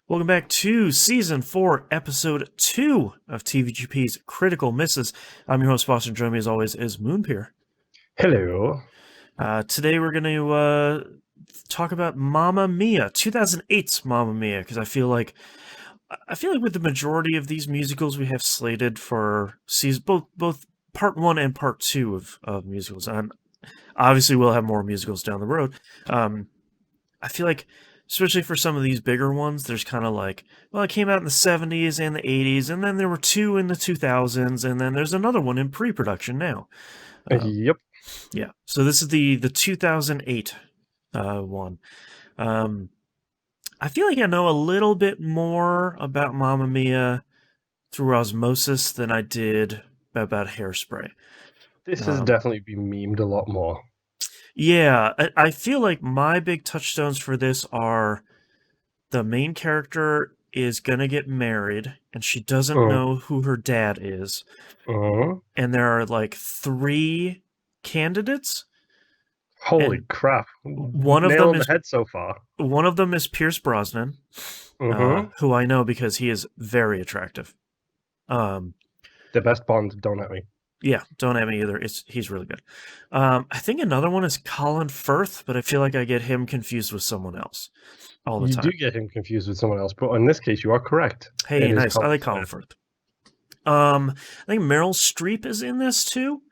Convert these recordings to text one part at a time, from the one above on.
Welcome back to Season 4, Episode 2 of TVGP's Critical Misses. I'm your host, Foster, and joining me as always is Moonpier. Hello. Today we're going to talk about Mamma Mia, 2008's Mamma Mia, because I feel like with the majority of these musicals we have slated for season, both Part 1 and Part 2 of musicals, and obviously we'll have more musicals down the road. I feel like, especially for some of these bigger ones, there's kind of like, well, it came out in the 70s and the 80s, and then there were two in the 2000s, and then there's another one in pre-production now. Yep. Yeah, so this is the 2008 one. I feel like I know a little bit more about Mamma Mia through osmosis than I did about Hairspray. This has definitely been memed a lot more. Yeah, I feel like my big touchstones for this are the main character is gonna get married and she doesn't know who her dad is. And there are like 3 candidates. Holy crap. One of Nail them on the is head so far. One of them is Pierce Brosnan, who I know because he is very attractive. The best Bond, don't at me. Yeah, don't at me either. He's really good. I think another one is Colin Firth, but I feel like I get him confused with someone else all the time. You do get him confused with someone else, but in this case, you are correct. Hey, nice. I like Colin Firth. I think Meryl Streep is in this too.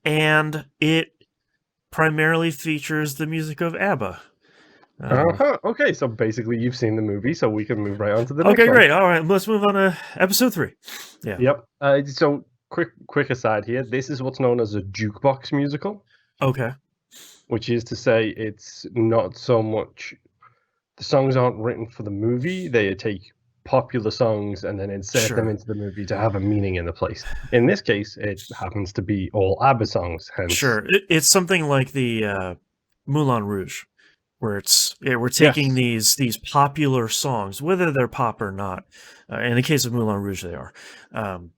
And it primarily features the music of ABBA. Okay, so basically you've seen the movie, so we can move right on to the next one. Okay, great. All right, let's move on to episode 3. Yeah. Yep. So quick aside here. This is what's known as a jukebox musical. Okay. Which is to say, it's not so much the songs aren't written for the movie. They take popular songs and then insert them into the movie to have a meaning in the place. In this case, it happens to be all ABBA songs. Hence. Sure, it's something like the Moulin Rouge, where we're taking these popular songs, whether they're pop or not. In the case of Moulin Rouge, they are,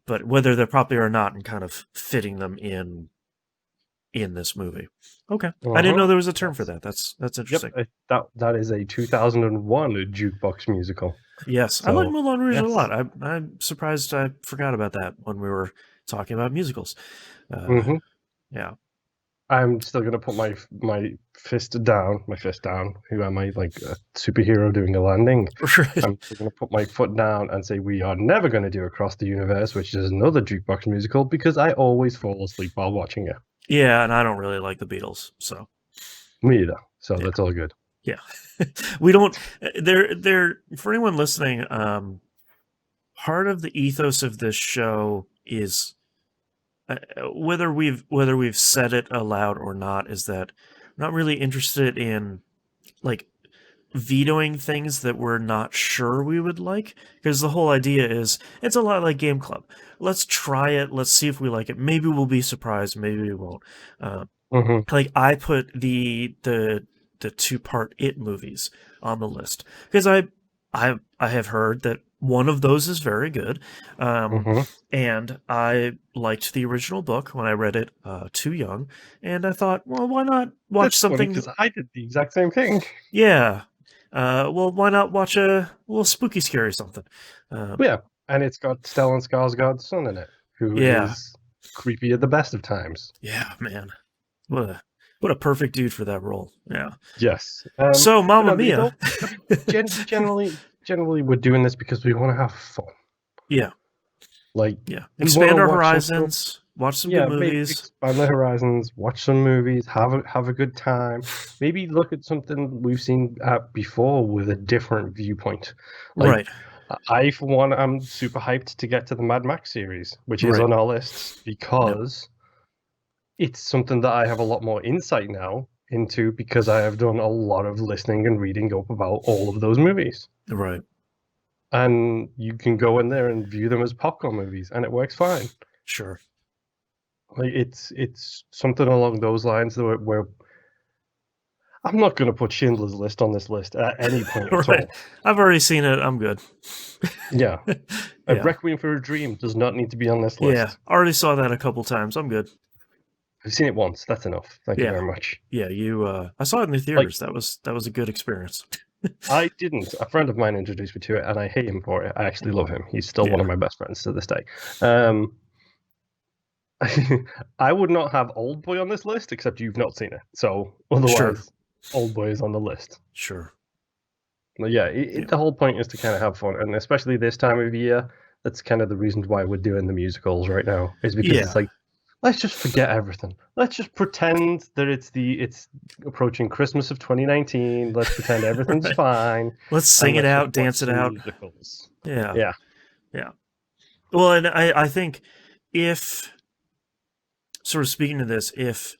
but whether they're popular or not, and kind of fitting them in this movie. Okay, I didn't know there was a term for that. That's interesting. Yep, that is a 2001 jukebox musical. Yes, so, I like Moulin Rouge a lot. I'm surprised I forgot about that when we were talking about musicals. Yeah. I'm still going to put my fist down. Who am I, like a superhero doing a landing? Right. I'm still going to put my foot down and say we are never going to do Across the Universe, which is another jukebox musical, because I always fall asleep while watching it. Yeah, and I don't really like the Beatles, so. Me either. So that's all good. Yeah. We don't. They're for anyone listening. Part of the ethos of this show is whether we've said it aloud or not, is that we're not really interested in like vetoing things that we're not sure we would like, because the whole idea is it's a lot like Game Club. Let's try it. Let's see if we like it. Maybe we'll be surprised. Maybe we won't. Like I put the 2-part It movies on the list because I have heard that one of those is very good, and I liked the original book when I read it too young, and I thought, well, why not watch something? Because I did the exact same thing. Yeah. Well, why not watch a little spooky, scary something? Yeah, and it's got Stellan Skarsgård's son in it, who is creepy at the best of times. Yeah, man. What a perfect dude for that role. Yeah. Yes. So, Mamma Mia. Generally, we're doing this because we want to have fun. Yeah. Expand our horizons. Watch some good movies. Expand the horizons. Watch some movies. Have a good time. Maybe look at something we've seen before with a different viewpoint. Right. I, for one, am super hyped to get to the Mad Max series, which is on our list because it's something that I have a lot more insight now into, because I have done a lot of listening and reading up about all of those movies. Right. And you can go in there and view them as popcorn movies, and it works fine. Sure. Like it's something along those lines where I'm not going to put Schindler's List on this list at any point at all. I've already seen it. I'm good. Yeah. Requiem for a Dream does not need to be on this list. Yeah, already saw that a couple times. I'm good. I've seen it once. That's enough. Thank you very much. Yeah, I saw it in the theaters. That was a good experience. I didn't. A friend of mine introduced me to it, and I hate him for it. I actually love him. He's still one of my best friends to this day. I would not have Old Boy on this list, except you've not seen it. So otherwise, Old Boy is on the list. Sure. But yeah, the whole point is to kind of have fun, and especially this time of year, that's kind of the reasons why we're doing the musicals right now. Is because it's like, let's just forget everything. Let's just pretend that it's approaching Christmas of 2019. Let's pretend everything's fine. Let's sing it out, dance it out. Musicals. Yeah. Well, and I think if, sort of speaking to this, if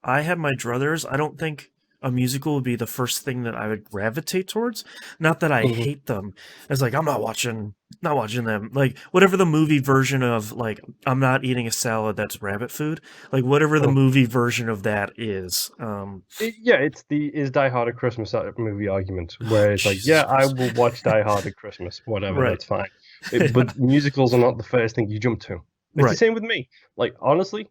I had my druthers, I don't think a musical would be the first thing that I would gravitate towards. Not that I hate them. It's like, I'm not watching them. Like, whatever the movie version of, like, I'm not eating a salad that's rabbit food. Like, whatever the movie version of that is. It's the is Die Hard a Christmas movie argument, where it's like, I will watch Die Hard at Christmas, whatever, that's fine. But musicals are not the first thing you jump to. It's the same with me. Like, honestly,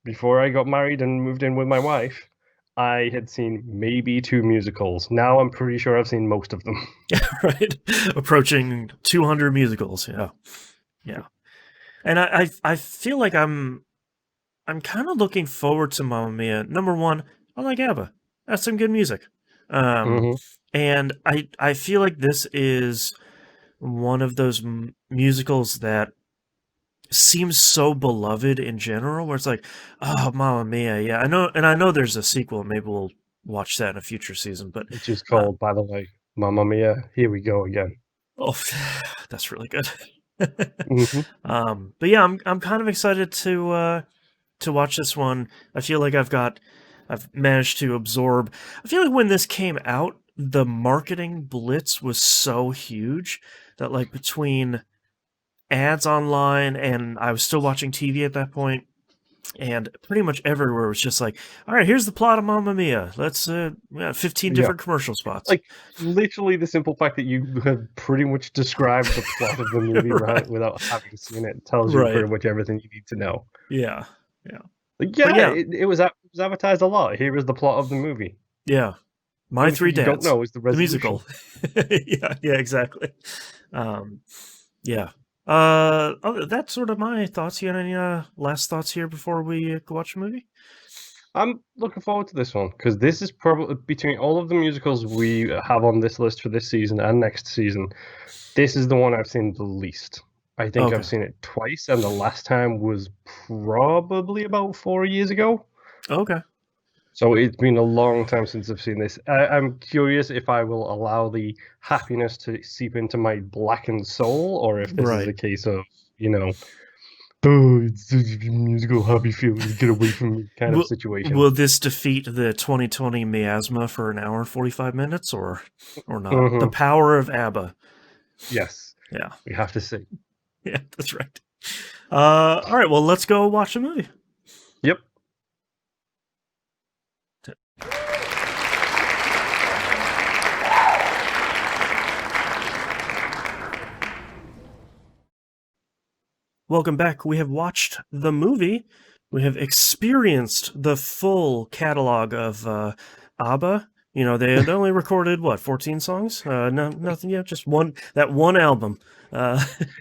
before I got married and moved in with my wife, I had seen maybe 2 musicals. Now I'm pretty sure I've seen most of them. Right. Approaching 200 musicals. Yeah. And I feel like I'm kind of looking forward to Mamma Mia. Number one, I like ABBA. That's some good music. And I feel like this is one of those musicals that seems so beloved in general, where it's like, oh, Mamma Mia, yeah, I know there's a sequel. Maybe we'll watch that in a future season. But which is called, by the way, Mamma Mia. Here we go again. Oh, that's really good. But yeah, I'm kind of excited to watch this one. I feel like I've managed to absorb. I feel like when this came out, the marketing blitz was so huge that, like, between ads online, and I was still watching TV at that point, and pretty much everywhere was just like, all right, here's the plot of Mamma Mia. Let's 15 different commercial spots. Like, literally the simple fact that you have pretty much described the plot of the movie without having seen it tells you pretty much everything you need to know. Yeah. Like, it was advertised a lot. Here is the plot of the movie. Yeah. My Three Dads. You don't know is the musical. Yeah, exactly. Yeah. That's sort of my thoughts. You got any last thoughts here before we go watch a movie? I'm looking forward to this one, because this is probably, between all of the musicals we have on this list for this season and next season, this is the one I've seen the least. I think I've seen it twice, and the last time was probably about 4 years ago. Okay. So it's been a long time since I've seen this. I'm curious if I will allow the happiness to seep into my blackened soul, or if this is a case of, oh, it's a musical happy feelings, get away from me kind of situation. Will this defeat the 2020 miasma for an hour and 45 minutes, or not? The power of ABBA. Yes. Yeah. We have to see. Yeah, that's right. All right, well, let's go watch a movie. Yep. Welcome back. We have watched the movie. We have experienced the full catalog of ABBA. They only recorded, 14 songs? Nothing yet, just that one album.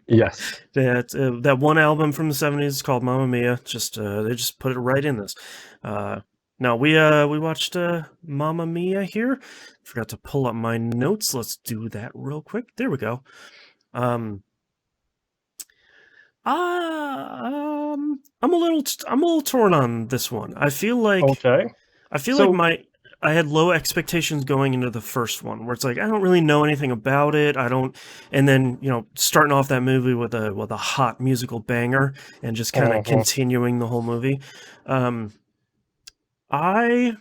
Yes. That one album from the 70s is called Mamma Mia. They just put it right in this. Now, we watched Mamma Mia here. Forgot to pull up my notes. Let's do that real quick. There we go. I'm a little torn on this one. I feel like I had low expectations going into the first one, where it's like, I don't really know anything about it. And then, starting off that movie with a hot musical banger and just kind of continuing the whole movie. I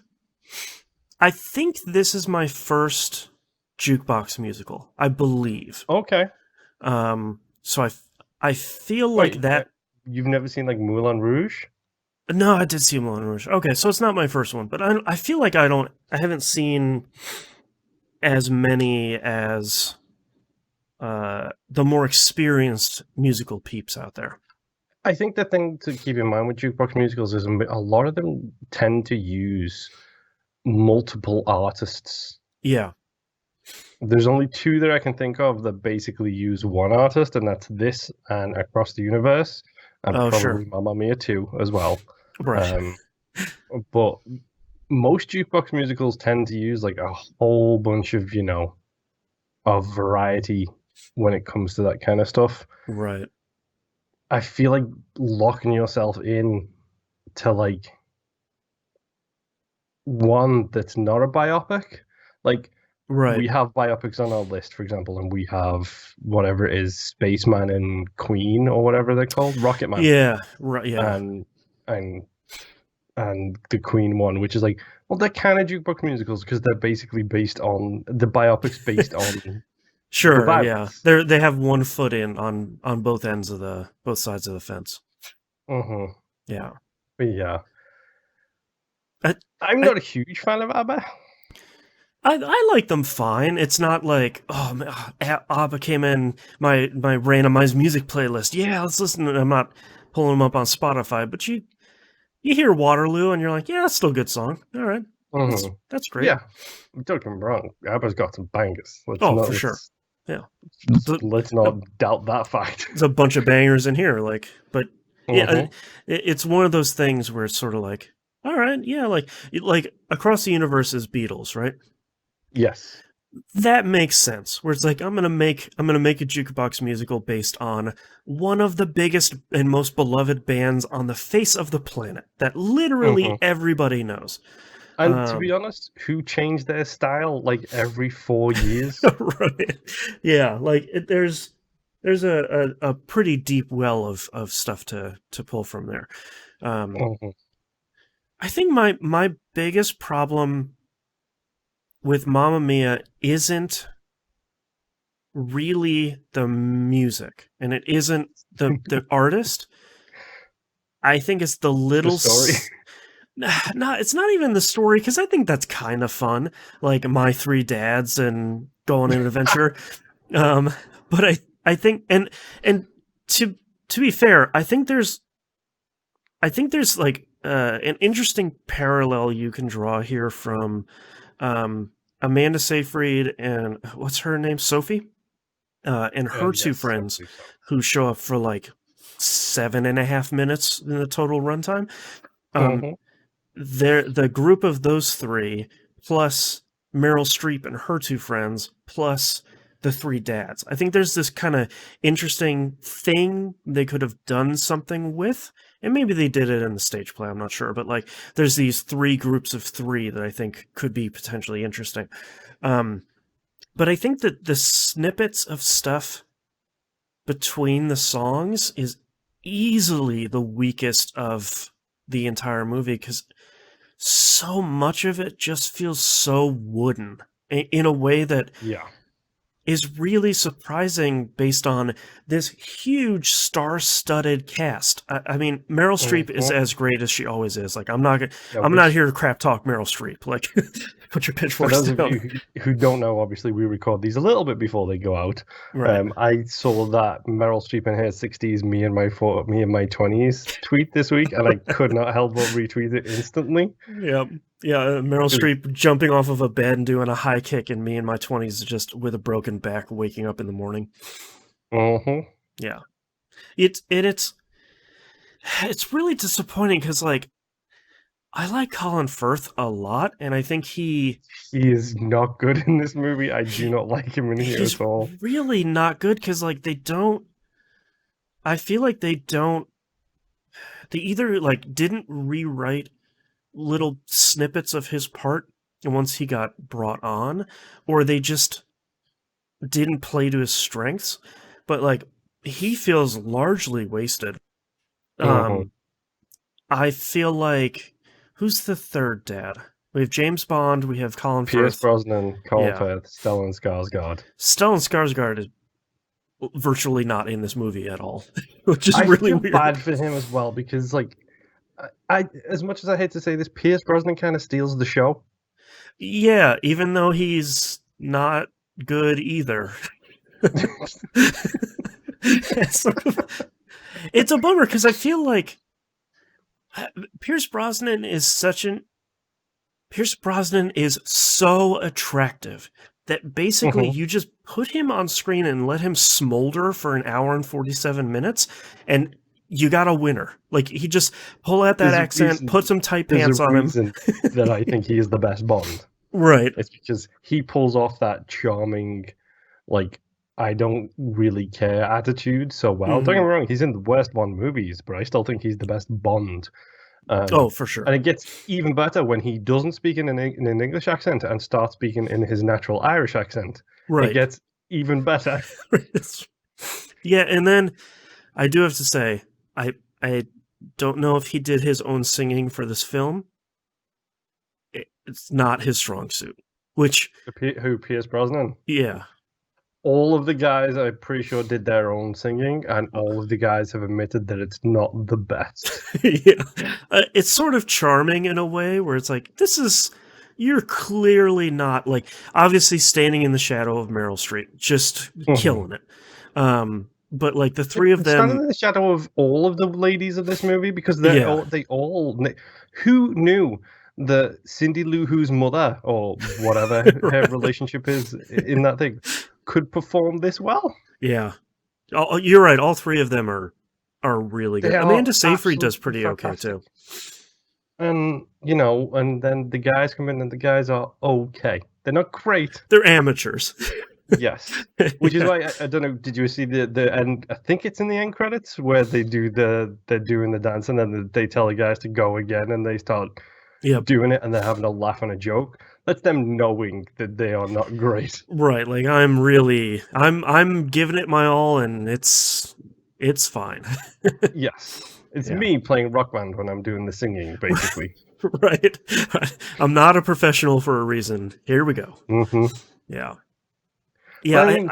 think this is my first jukebox musical, I believe. Okay. So I feel like that. You've never seen Moulin Rouge? No, I did see Moulin Rouge. Okay, so it's not my first one, but I feel like I haven't seen as many as the more experienced musical peeps out there. I think the thing to keep in mind with jukebox musicals is a lot of them tend to use multiple artists. Yeah. There's only two that I can think of that basically use one artist, and that's this and Across the Universe, and Oh, probably sure. Mamma Mia 2 as well. Right. But most jukebox musicals tend to use like a whole bunch of, of variety when it comes to that kind of stuff. Right. I feel like locking yourself in to like one that's not a biopic. Like Right. we have biopics on our list, for example, and we have whatever it is, Spaceman and Queen or whatever they're called, Rocketman, Yeah. Right. Yeah. and and the Queen one, which is like, well, they're kind of jukebox musicals because they're basically based on the biopics based on the Sure. Yeah. Bibles. They have one foot in on both ends of both sides of the fence. Mm-hmm. Yeah. But yeah, I, I'm not a huge fan of ABBA. I like them fine. It's not like, oh, man, ABBA came in my randomized music playlist. Yeah, let's listen. I'm not pulling them up on Spotify, but you hear Waterloo and you're like, yeah, that's still a good song. All right, Mm-hmm. that's great. Yeah, don't get me wrong. ABBA's got some bangers. For sure. Yeah, Let's not doubt that fact. There's a bunch of bangers in here, like, but yeah, Mm-hmm. it's one of those things where it's sort of like, all right, yeah, like Across the Universe is Beatles, right? Yes. That makes sense. Where it's like I'm gonna make a jukebox musical based on one of the biggest and most beloved bands on the face of the planet that literally everybody knows. And to be honest, who changed their style like every 4 years? Right? Yeah, like there's a pretty deep well of stuff to pull from there. I think my biggest problem with Mamma Mia isn't really the music, and it isn't the artist. I think it's the little story. No, it's not even the story, because I think that's kind of fun, like My Three Dads and Go on an Adventure. But I think and to be fair, I think there's like an interesting parallel you can draw here from Amanda Seyfried and what's her name, Sophie, and her two friends who show up for like 7.5 minutes in the total runtime. The group of those three plus Meryl Streep and her two friends plus the three dads. I think there's this kind of interesting thing they could have done something with, and maybe they did it in the stage play, I'm not sure, but like there's these three groups of three that I think could be potentially interesting. But I think that the snippets of stuff between the songs is easily the weakest of the entire movie, because so much of it just feels so wooden in a way that is really surprising based on this huge star-studded cast. I mean, Meryl Streep is as great as she always is. Like, I'm not here to crap talk Meryl Streep. Like, put your pitchforks down. For those of you who don't know, obviously we record these a little bit before they go out. Right. I saw that Meryl Streep in her 60s, me and my 20s tweet this week, and I could not help but retweet it instantly. Yep. Yeah, Meryl Streep jumping off of a bed and doing a high kick, and me in my 20s just with a broken back waking up in the morning. Yeah. It's really disappointing because, like, I like Colin Firth a lot, and I think he is not good in this movie. I do not like him in here at all. He's really not good because, like, I feel like they either, like, didn't rewrite little snippets of his part once he got brought on, or they just didn't play to his strengths. But, like, he feels largely wasted. I feel like, who's the third dad? We have James Bond, we have Colin Firth. Pierce Brosnan, Colin Firth, Stellan Skarsgård. Stellan Skarsgård is virtually not in this movie at all, which is really weird. I feel bad for him as well, because, like, I as much as I hate to say this, Pierce Brosnan kind of steals the show. Yeah, even though he's not good either. It's a bummer, because I feel like Pierce Brosnan is so attractive that basically you just put him on screen and let him smolder for an hour and 47 minutes, and you got a winner. Like, he just pull out that accent, put some tight pants on him. There's a reason that I think he is the best Bond. Right. It's because he pulls off that charming, like, I don't really care attitude so well. Don't get me wrong, he's in the worst Bond movies, but I still think he's the best Bond. For sure. And it gets even better when he doesn't speak in an English accent and starts speaking in his natural Irish accent. Right. It gets even better. Yeah, and then I do have to say, I don't know if he did his own singing for this film. It's not his strong suit. Which... Who, Pierce Brosnan? Yeah. All of the guys, I'm pretty sure, did their own singing, and all of the guys have admitted that it's not the best. Yeah. It's sort of charming in a way where it's like, you're clearly not, like, obviously standing in the shadow of Meryl Streep, just killing it. But, like, the three of them... Standing in the shadow of all of the ladies of this movie, because they all... Who knew that Cindy Lou Who's mother, or whatever her relationship is in that thing, could perform this well? Yeah. You're right. All three of them are really good. Amanda Seyfried does pretty fantastic. Okay, too. And, and then the guys come in and the guys are okay. They're not great. They're amateurs. Yes. Which is why, I don't know, did you see the end? I think it's in the end credits where they're doing the dance and then they tell the guys to go again and they start doing it and they're having a laugh and a joke. That's them knowing that they are not great. Right, like I'm giving it my all and it's fine. Yes. It's me playing Rock Band when I'm doing the singing, basically. Right. I'm not a professional for a reason. Here we go. Yeah. Yeah.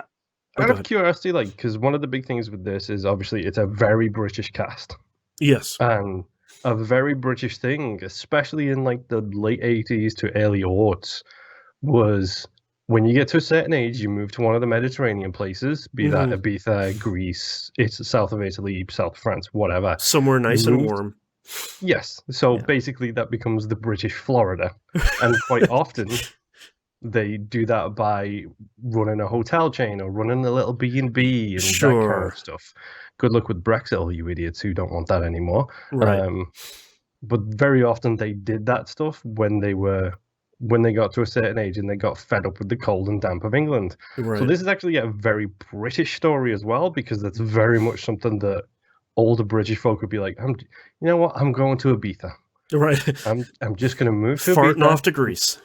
Out of curiosity, like, because one of the big things with this is obviously it's a very British cast. Yes. And a very British thing, especially in like the late 80s to early aughts, was when you get to a certain age, you move to one of the Mediterranean places, be that Ibiza, Greece, it's south of Italy, south of France, whatever. Somewhere nice and warm. Yes. So basically that becomes the British Florida. And quite often they do that by running a hotel chain or running a little B&B and that kind of stuff. Good luck with Brexit, all you idiots who don't want that anymore. Right. But very often they did that stuff when they got to a certain age and they got fed up with the cold and damp of England. Right. So this is actually a very British story as well, because that's very much something that older British folk would be like, you know what, I'm going to Ibiza. Right. I'm just going to move to Farting Ibiza. off to Greece.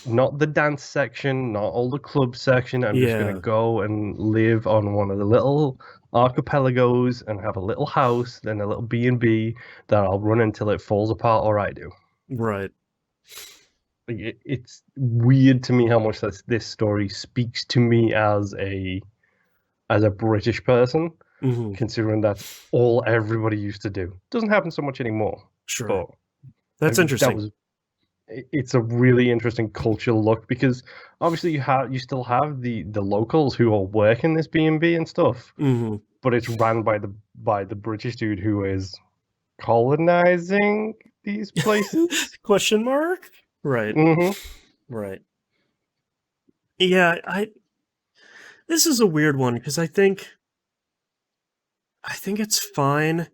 Not the dance section, not all the club section. I'm just going to go and live on one of the little archipelagos and have a little house, then a little B&B that I'll run until it falls apart or I do. Right. It's weird to me how much this story speaks to me as a British person, considering that's all everybody used to do. Doesn't happen so much anymore. Sure. But that's interesting. It's a really interesting cultural look, because obviously you still have the locals who are working this B&B and stuff, but it's ran by the British dude who is colonizing these places. Question mark? Right. Right. Yeah, this is a weird one because I think it's fine,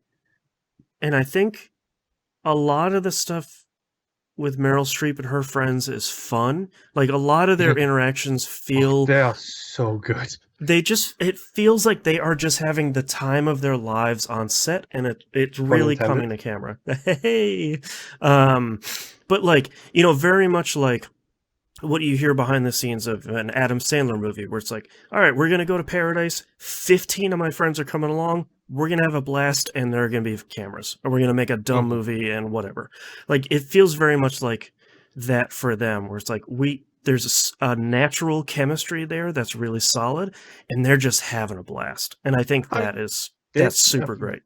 and I think a lot of the stuff with Meryl Streep and her friends is fun. Like, a lot of their interactions feel... they are so good. It feels like they are just having the time of their lives on set, and it's really coming to camera. Hey! But, like, very much like what you hear behind the scenes of an Adam Sandler movie, where it's like, all right, we're going to go to paradise. 15 of my friends are coming along. We're going to have a blast, and there are going to be cameras. Or we're going to make a dumb movie and whatever. Like, it feels very much like that for them, where it's like, there's a natural chemistry there that's really solid, and they're just having a blast. And I think that's super great.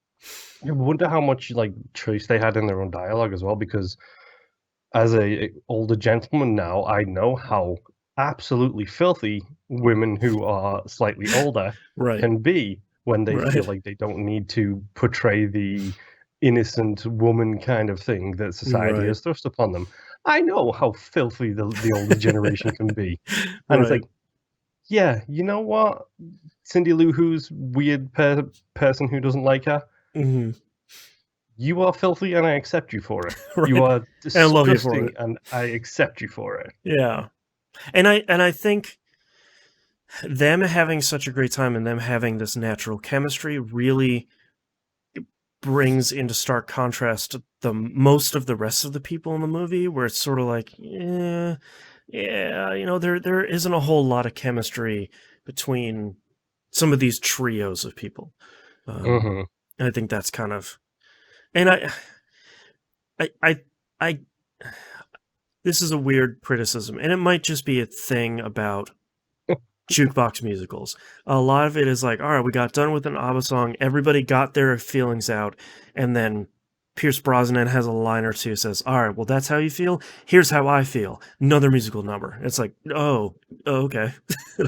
I wonder how much, like, choice they had in their own dialogue as well, because as a older gentleman now, I know how absolutely filthy women who are slightly older can be when they feel like they don't need to portray the innocent woman kind of thing that society has thrust upon them. I know how filthy the older generation can be. And it's like, Yeah, you know what? Cindy Lou Who's weird person who doesn't like her. Hmm. You are filthy and I accept you for it. You Right. are And I love you for disgusting it. and I accept you for it. Yeah. And I think them having such a great time and them having this natural chemistry really brings into stark contrast the most of the rest of the people in the movie, where it's sort of like, yeah, there isn't a whole lot of chemistry between some of these trios of people. Mm-hmm. And I think that's kind of, and I, I, I, this is a weird criticism, and it might just be a thing about jukebox musicals. A lot of it is like, all right, we got done with an ABBA song, everybody got their feelings out, and then Pierce Brosnan has a line or two, says, all right, well, that's how you feel. Here's how I feel. Another musical number. It's like, oh okay. All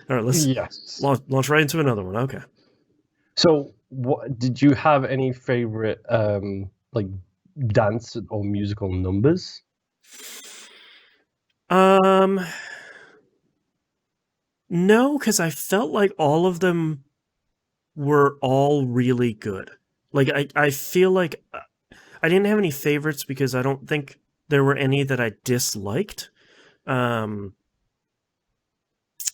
right, let's Yes. launch right into another one. Okay. So, what did you have any favorite like dance or musical numbers? Um, no, because I felt like all of them were all really good. Like I feel like I didn't have any favorites because I don't think there were any that I disliked. Um,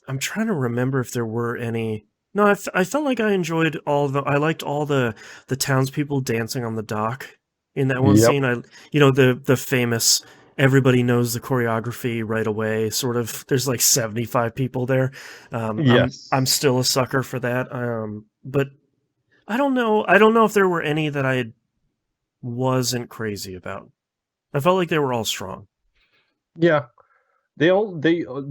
I'm trying to remember if there were any. No, I felt like I enjoyed all the. I liked all the townspeople dancing on the dock in that one Yep. scene. The famous everybody knows the choreography right away. Sort of. There's like 75 people there. I'm Yes. still a sucker for that. But I don't know. I don't know if there were any that I wasn't crazy about. I felt like they were all strong. Yeah. They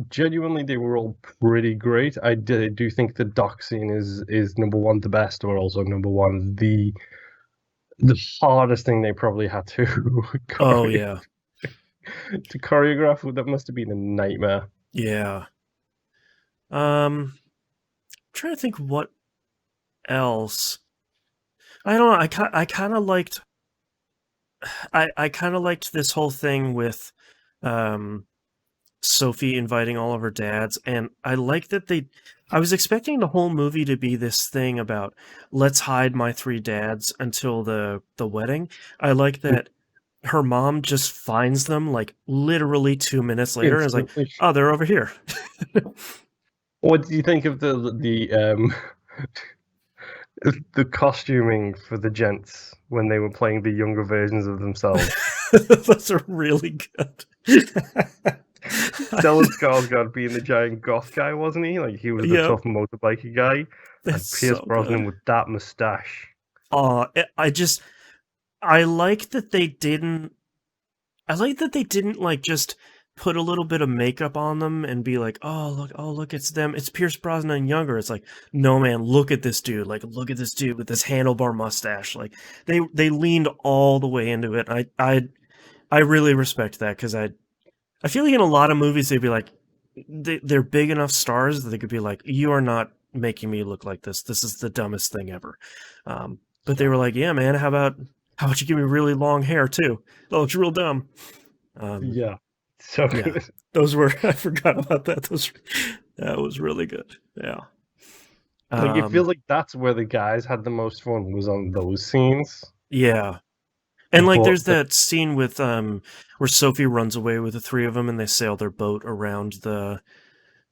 genuinely they were all pretty great. Do think the dock scene is number one the best, or also number one the hardest thing they probably had to Oh chore- yeah, to choreograph. That must have been a nightmare. yeah. Trying to think what else. I don't know. I kind of liked. I kind of liked this whole thing with, um, Sophie inviting all of her dads, and I like that they. I was expecting the whole movie to be this thing about let's hide my three dads until the wedding. I like that her mom just finds them like literally 2 minutes later and is like, Instantly. oh, they're over here. What do you think of the the costuming for the gents when they were playing the younger versions of themselves? Those are really good. Stellan Skarsgård being the giant goth guy, wasn't he? Like he was the Yep, tough motorbiker guy, that's and Pierce so good. Brosnan with that mustache. I just I like that they didn't. I like that they didn't like just put a little bit of makeup on them and be like, oh look, it's them, it's Pierce Brosnan younger. It's like, no man, look at this dude, like look at this dude with this handlebar mustache. Like they leaned all the way into it. I really respect that because I feel like in a lot of movies they'd be like, they're big enough stars that they could be like, you are not making me look like this. This is the dumbest thing ever. But they Yeah. were like, yeah, man, how about you give me really long hair too? That looks real dumb. Um, Yeah. So yeah, good. those were I forgot about that. That was really good. Yeah. Like it feels Um, like that's where the guys had the most fun was on those scenes. yeah. And like But there's that scene with where Sophie runs away with the three of them and they sail their boat around the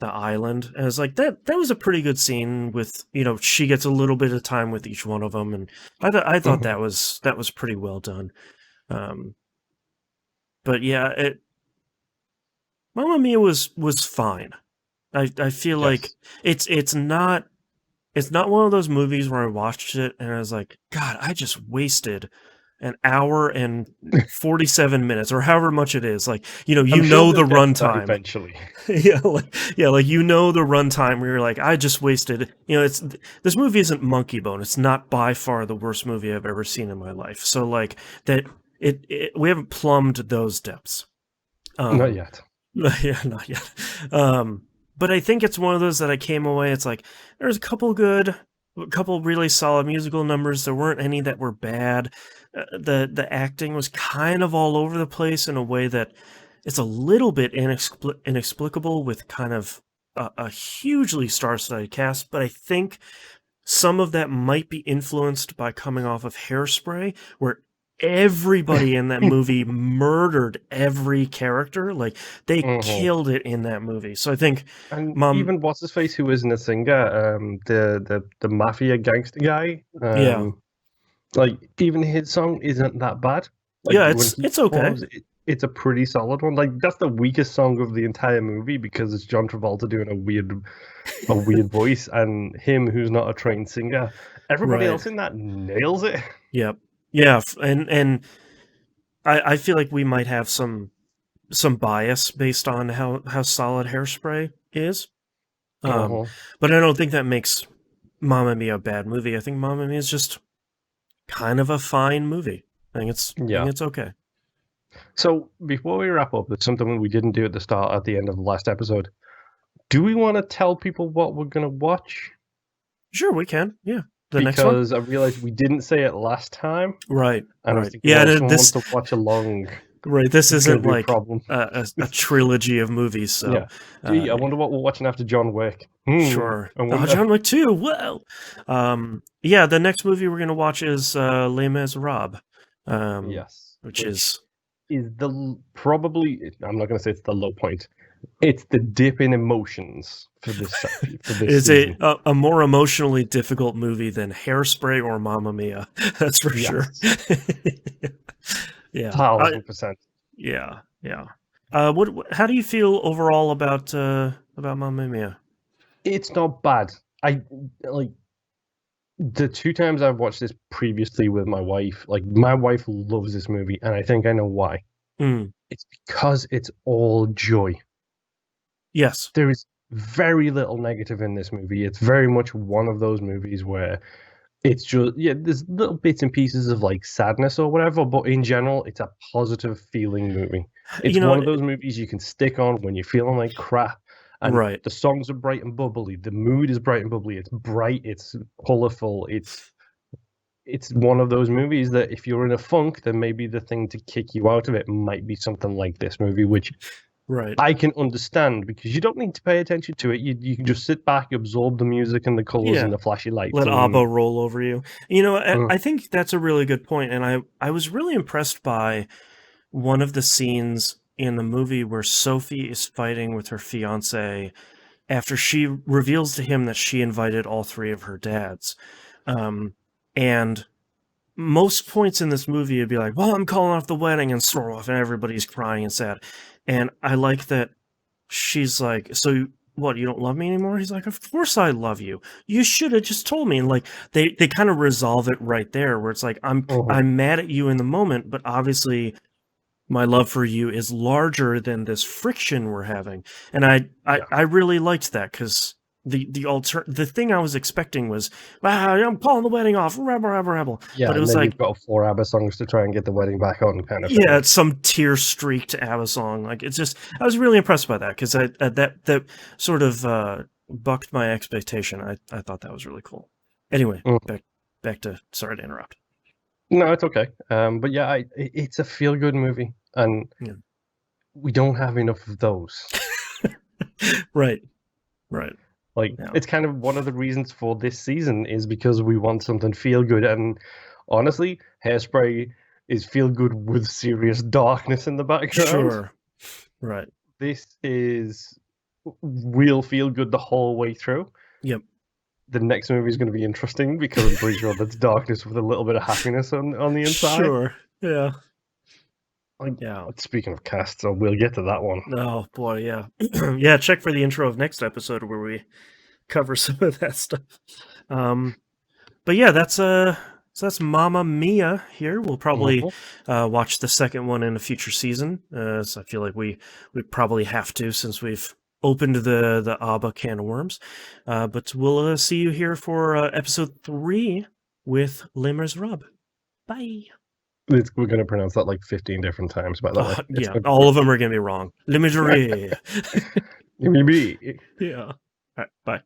island. And it's like that was a pretty good scene with, she gets a little bit of time with each one of them, and I thought Mhm. that was pretty well done. Um, but yeah, Mamma Mia was fine. I feel like Yes. it's not one of those movies where I watched it and I was like, God, I just wasted an hour and 47 minutes or however much it is. Like, I'm sure the they'll get to that runtime. eventually. Like the runtime where you're like, I just wasted. It's this movie isn't Monkey Bone. It's not by far the worst movie I've ever seen in my life. So like that, we haven't plumbed those depths. Not Um, yet. yeah, not yet. But I think it's one of those that I came away. It's like there's a couple really solid musical numbers. There weren't any that were bad. The acting was kind of all over the place in a way that it's a little bit inexplicable with kind of a hugely star-studded cast, but I think some of that might be influenced by coming off of Hairspray, where everybody in that movie murdered every character. Like, they killed it in that movie. So I think even what's his face, who isn't a singer, the mafia gangster guy, like, even his song isn't that bad. Like, yeah, it's okay. It's a pretty solid one. Like, that's the weakest song of the entire movie because it's John Travolta doing a weird voice, and him who's not a trained singer. Everybody else in that nails it. Yep. Yeah, and I feel like we might have some bias based on how solid Hairspray is. But I don't think that makes Mamma Mia a bad movie. I think Mamma Mia is just kind of a fine movie. I think it's okay. So before we wrap up, there's something we didn't do at the end of the last episode. Do we want to tell people what we're going to watch? Sure, we can. Yeah. Because I realized we didn't say it last time. Right. And I was thinking, wants to watch along. Right, this isn't like a trilogy of movies. So, I wonder what we're watching after John Wick. Sure. John Wick 2. Well, the next movie we're going to watch is Les Miserables. Yes. Which is probably, I'm not going to say it's the low point. It's the dip in emotions for this season. It's a more emotionally difficult movie than Hairspray or Mamma Mia. That's for sure. Yeah, 1,000%. Yeah. How do you feel overall about Mamma Mia? It's not bad. I like the 2 times I've watched this previously with my wife. Like, my wife loves this movie, and I think I know why. It's because it's all joy. Yes, there is very little negative in this movie. It's very much one of those movies where it's just, there's little bits and pieces of like sadness or whatever, but in general, it's a positive feeling movie. It's one of those movies you can stick on when you're feeling like crap. And the songs are bright and bubbly. The mood is bright and bubbly. It's bright. It's colorful. It's one of those movies that if you're in a funk, then maybe the thing to kick you out of it might be something like this movie, which I can understand because you don't need to pay attention to it. You can just sit back, absorb the music and the colors and the flashy lights. Let ABBA roll over you. I think that's a really good point. And I was really impressed by one of the scenes in the movie where Sophie is fighting with her fiance after she reveals to him that she invited all 3 of her dads. And most points in this movie would be like, well, I'm calling off the wedding and storm off, and everybody's crying and sad. And I like that she's like, so what, you don't love me anymore? He's like, of course I love you. You should have just told me. And like, they kind of resolve it right there where it's like, I'm mad at you in the moment, but obviously my love for you is larger than this friction we're having. And I really liked that because the thing I was expecting was, wow, I'm calling the wedding off, rebel. Yeah, but it was like, you've got 4 ABBA songs to try and get the wedding back on, kind of. Yeah, it's some tear-streaked ABBA song. Like, it's just, I was really impressed by that because that sort of bucked my expectation. I thought that was really cool. Anyway, back to, sorry to interrupt. No, it's okay. But yeah, it's a feel-good movie, and we don't have enough of those. Right. Like, it's kind of one of the reasons for this season is because we want something feel-good, and honestly, Hairspray is feel-good with serious darkness in the background. Sure. Right. This is real feel-good the whole way through. Yep. The next movie is going to be interesting because I'm pretty sure that's darkness with a little bit of happiness on the inside. Sure. Yeah. Speaking of casts, so we'll get to that one. Oh boy, yeah. Yeah, check for the intro of next episode where we cover some of that stuff. But yeah, that's Mamma Mia here. We'll probably watch the second one in a future season. So I feel like we probably have to since we've opened the ABBA can of worms. But we'll see you here for episode 3 with Les Miserables. Bye. We're going to pronounce that like 15 different times, by the way. Yeah, all of them are going to be wrong. Les Miserables. Maybe. Yeah. All right, bye.